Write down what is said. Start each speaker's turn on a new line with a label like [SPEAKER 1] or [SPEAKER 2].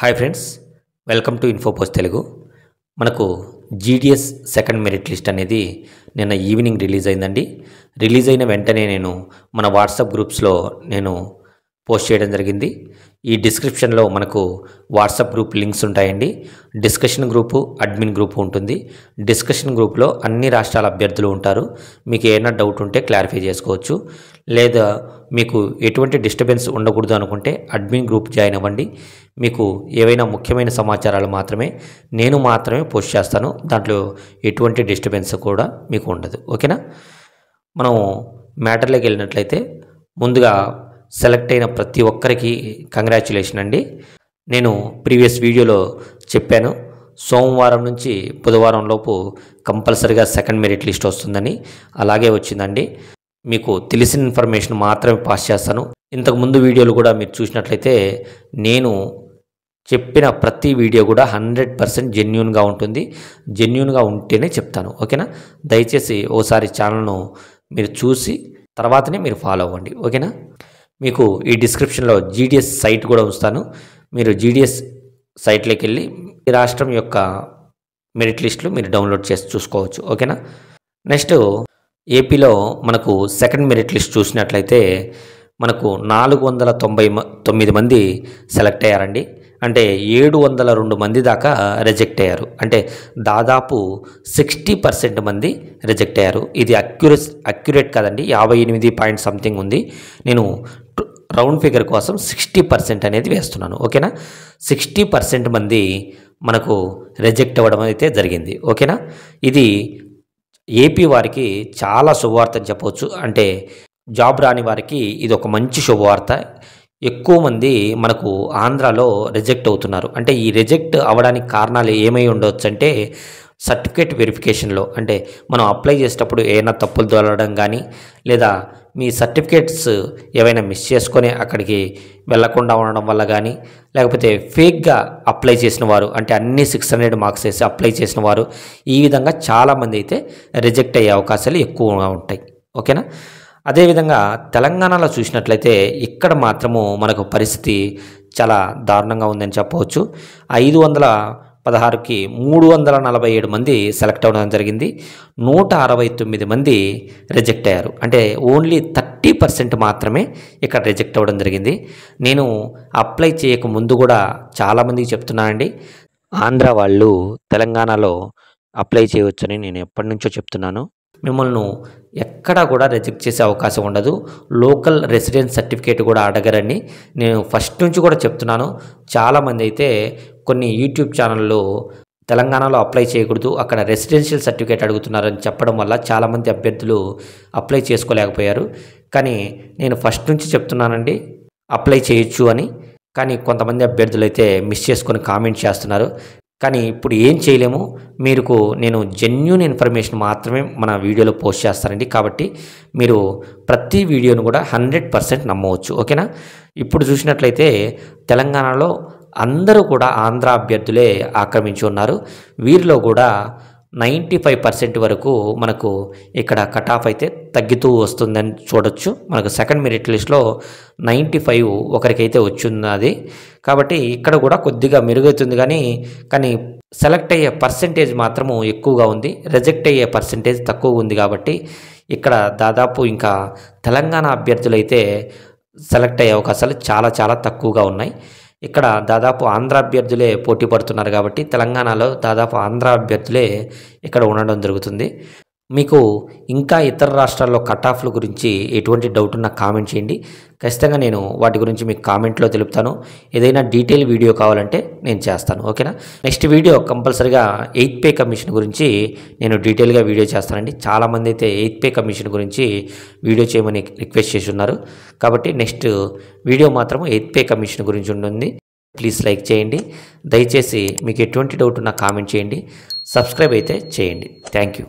[SPEAKER 1] Hi friends, welcome to Infopost Telugu. మనకు GDS second merit list అనేది నిన్న ఈవినింగ్ రిలీజ్ అయిందండి. రిలీజ్ అయిన వెంటనే నేను మన వాట్సాప్ గ్రూప్స్లో పోస్ట్ చేయడం జరిగింది. ఈ డిస్క్రిప్షన్లో మనకు వాట్సాప్ గ్రూప్ లింక్స్ ఉంటాయండి. డిస్కషన్ గ్రూపు, అడ్మిన్ గ్రూపు ఉంటుంది. డిస్కషన్ గ్రూప్లో అన్ని రాష్ట్రాల అభ్యర్థులు ఉంటారు. మీకు ఏమైనా డౌట్ ఉంటే క్లారిఫై చేసుకోవచ్చు. లేదా మీకు ఎటువంటి డిస్టర్బెన్స్ ఉండకూడదు అనుకుంటే అడ్మిన్ గ్రూప్ జాయిన్ అవ్వండి. మీకు ఏవైనా ముఖ్యమైన సమాచారాలు నేను మాత్రమే పోస్ట్ చేస్తాను. దాంట్లో ఎటువంటి డిస్టర్బెన్స్ కూడా మీకు ఉండదు. ఓకేనా? మనం మ్యాటర్లోకి వెళ్ళినట్లయితే ముందుగా సెలెక్ట్ అయిన ప్రతి ఒక్కరికి కంగ్రాచ్యులేషన్ అండి. నేను ప్రీవియస్ వీడియోలో చెప్పాను, సోమవారం నుంచి బుధవారం లోపు కంపల్సరీగా సెకండ్ మెరిట్ లిస్ట్ వస్తుందని. అలాగే వచ్చిందండి. మీకు తెలిసిన ఇన్ఫర్మేషన్ మాత్రమే పాస్ చేస్తాను. ఇంతకుముందు వీడియోలు కూడా మీరు చూసినట్లయితే నేను చెప్పిన ప్రతి వీడియో కూడా 100% జెన్యూన్గా ఉంటుంది. జెన్యూన్గా ఉంటేనే చెప్తాను. ఓకేనా? దయచేసి ఓసారి ఛానల్ను మీరు చూసి తర్వాతనే మీరు ఫాలో అవ్వండి. ఓకేనా? మీకు ఈ డిస్క్రిప్షన్లో జీడిఎస్ సైట్ కూడా ఉంచుతాను. మీరు జీడిఎస్ సైట్లోకి వెళ్ళి ఈ రాష్ట్రం యొక్క మెరిట్ లిస్టులు మీరు డౌన్లోడ్ చేసి చూసుకోవచ్చు. ఓకేనా? నెక్స్ట్ ఏపీలో మనకు సెకండ్ మెరిట్ లిస్ట్ చూసినట్లయితే మనకు 499 మంది సెలెక్ట్ అయ్యారండి. అంటే 702 మంది దాకా రిజెక్ట్ అయ్యారు. అంటే దాదాపు 60% మంది రిజెక్ట్ అయ్యారు. ఇది అక్యురేట్ కాదండి, 58 పాయింట్ సంథింగ్ ఉంది. నేను రౌండ్ ఫిగర్ కోసం 60% అనేది వేస్తున్నాను. ఓకేనా? 60% మంది మనకు రిజెక్ట్ అవ్వడం అయితే జరిగింది. ఓకేనా? ఇది ఏపీ వారికి చాలా శుభవార్త అని చెప్పవచ్చు. అంటే జాబ్ రాని వారికి ఇది ఒక మంచి శుభవార్త. ఎక్కువ మంది మనకు ఆంధ్రాలో రిజెక్ట్ అవుతున్నారు. అంటే ఈ రిజెక్ట్ అవ్వడానికి కారణాలు ఏమై ఉండవచ్చు అంటే సర్టిఫికేట్ వెరిఫికేషన్లో, అంటే మనం అప్లై చేసేటప్పుడు ఏమైనా తప్పులు దొరకడం కానీ, లేదా మీ సర్టిఫికేట్స్ ఏవైనా మిస్ చేసుకొని అక్కడికి వెళ్లకుండా ఉండడం వల్ల కానీ, లేకపోతే ఫేక్గా అప్లై చేసిన వారు, అంటే అన్ని 600 మార్క్స్ వేసి అప్లై చేసిన వారు, ఈ విధంగా చాలామంది అయితే రిజెక్ట్ అయ్యే అవకాశాలు ఎక్కువగా ఉంటాయి. ఓకేనా? అదేవిధంగా తెలంగాణలో చూసినట్లయితే ఇక్కడ మాత్రము మనకు పరిస్థితి చాలా దారుణంగా ఉందని చెప్పవచ్చు. 516కి 347 మంది సెలెక్ట్ అవ్వడం జరిగింది. 169 మంది రిజెక్ట్ అయ్యారు. అంటే ఓన్లీ 30% మాత్రమే ఇక్కడ రిజెక్ట్ అవ్వడం జరిగింది. నేను అప్లై చేయక ముందు కూడా చాలామందికి చెప్తున్నానండి, ఆంధ్ర వాళ్ళు తెలంగాణలో అప్లై చేయవచ్చని నేను ఎప్పటి నుంచో చెప్తున్నాను. మిమ్మల్ని ఎక్కడా కూడా రిజెక్ట్ చేసే అవకాశం ఉండదు. లోకల్ రెసిడెన్స్ సర్టిఫికేట్ కూడా అడగరని నేను ఫస్ట్ నుంచి కూడా చెప్తున్నాను. చాలామంది అయితే కొన్ని యూట్యూబ్ ఛానల్లో తెలంగాణలో అప్లై చేయకూడదు, అక్కడ రెసిడెన్షియల్ సర్టిఫికేట్ అడుగుతున్నారని చెప్పడం వల్ల చాలామంది అభ్యర్థులు అప్లై చేసుకోలేకపోయారు. కానీ నేను ఫస్ట్ నుంచి చెప్తున్నానండి, అప్లై చేయొచ్చు అని. కానీ కొంతమంది అభ్యర్థులు అయితే మిస్ చేసుకొని కామెంట్ చేస్తున్నారు. కానీ ఇప్పుడు ఏం చేయలేము. మీకు నేను జెన్యూన్ ఇన్ఫర్మేషన్ మాత్రమే మన వీడియోలో పోస్ట్ చేస్తానండి. కాబట్టి మీరు ప్రతి వీడియోను కూడా 100% నమ్మవచ్చు. ఓకేనా? ఇప్పుడు చూసినట్లయితే తెలంగాణలో అందరూ కూడా ఆంధ్ర అభ్యర్థులే ఆక్రమించి ఉన్నారు. వీరిలో కూడా 95% వరకు మనకు ఇక్కడ కట్ ఆఫ్ అయితే తగ్గుతూ వస్తుందని చూడొచ్చు. మనకు సెకండ్ మెరిట్ లిస్ట్లో 95 ఒకరికైతే వచ్చిన్నది. కాబట్టి ఇక్కడ కూడా కొద్దిగా మెరుగవుతుంది. కానీ సెలెక్ట్ అయ్యే పర్సెంటేజ్ మాత్రము ఎక్కువగా ఉంది, రిజెక్ట్ అయ్యే పర్సెంటేజ్ తక్కువ ఉంది. కాబట్టి ఇక్కడ దాదాపు ఇంకా తెలంగాణ అభ్యర్థులైతే సెలెక్ట్ అయ్యే అవకాశాలు చాలా చాలా తక్కువగా ఉన్నాయి. ఇక్కడ దాదాపు ఆంధ్ర అభ్యర్థులే పోటీ పడుతున్నారు. కాబట్టి తెలంగాణలో దాదాపు ఆంధ్ర అభ్యర్థులే ఇక్కడ ఉండడం జరుగుతుంది. మీకు ఇంకా ఇతర రాష్ట్రాల్లో కట్ ఆఫ్ల గురించి ఎటువంటి డౌట్ ఉన్నా కామెంట్ చేయండి. ఖచ్చితంగా నేను వాటి గురించి మీకు కామెంట్లో తెలుపుతాను. ఏదైనా డీటెయిల్ వీడియో కావాలంటే నేను చేస్తాను. ఓకేనా? నెక్స్ట్ వీడియో కంపల్సరీగా 8th పే కమిషన్ గురించి నేను డీటెయిల్గా వీడియో చేస్తానండి. చాలామంది అయితే 8th పే కమిషన్ గురించి వీడియో చేయమని రిక్వెస్ట్ చేసి ఉన్నారు. కాబట్టి నెక్స్ట్ వీడియో మాత్రం 8th పే కమిషన్ గురించి ఉంటుంది. ప్లీజ్ లైక్ చేయండి. దయచేసి మీకు ఎటువంటి డౌట్ ఉన్నా కామెంట్ చేయండి. సబ్స్క్రైబ్ అయితే చేయండి. Thank you.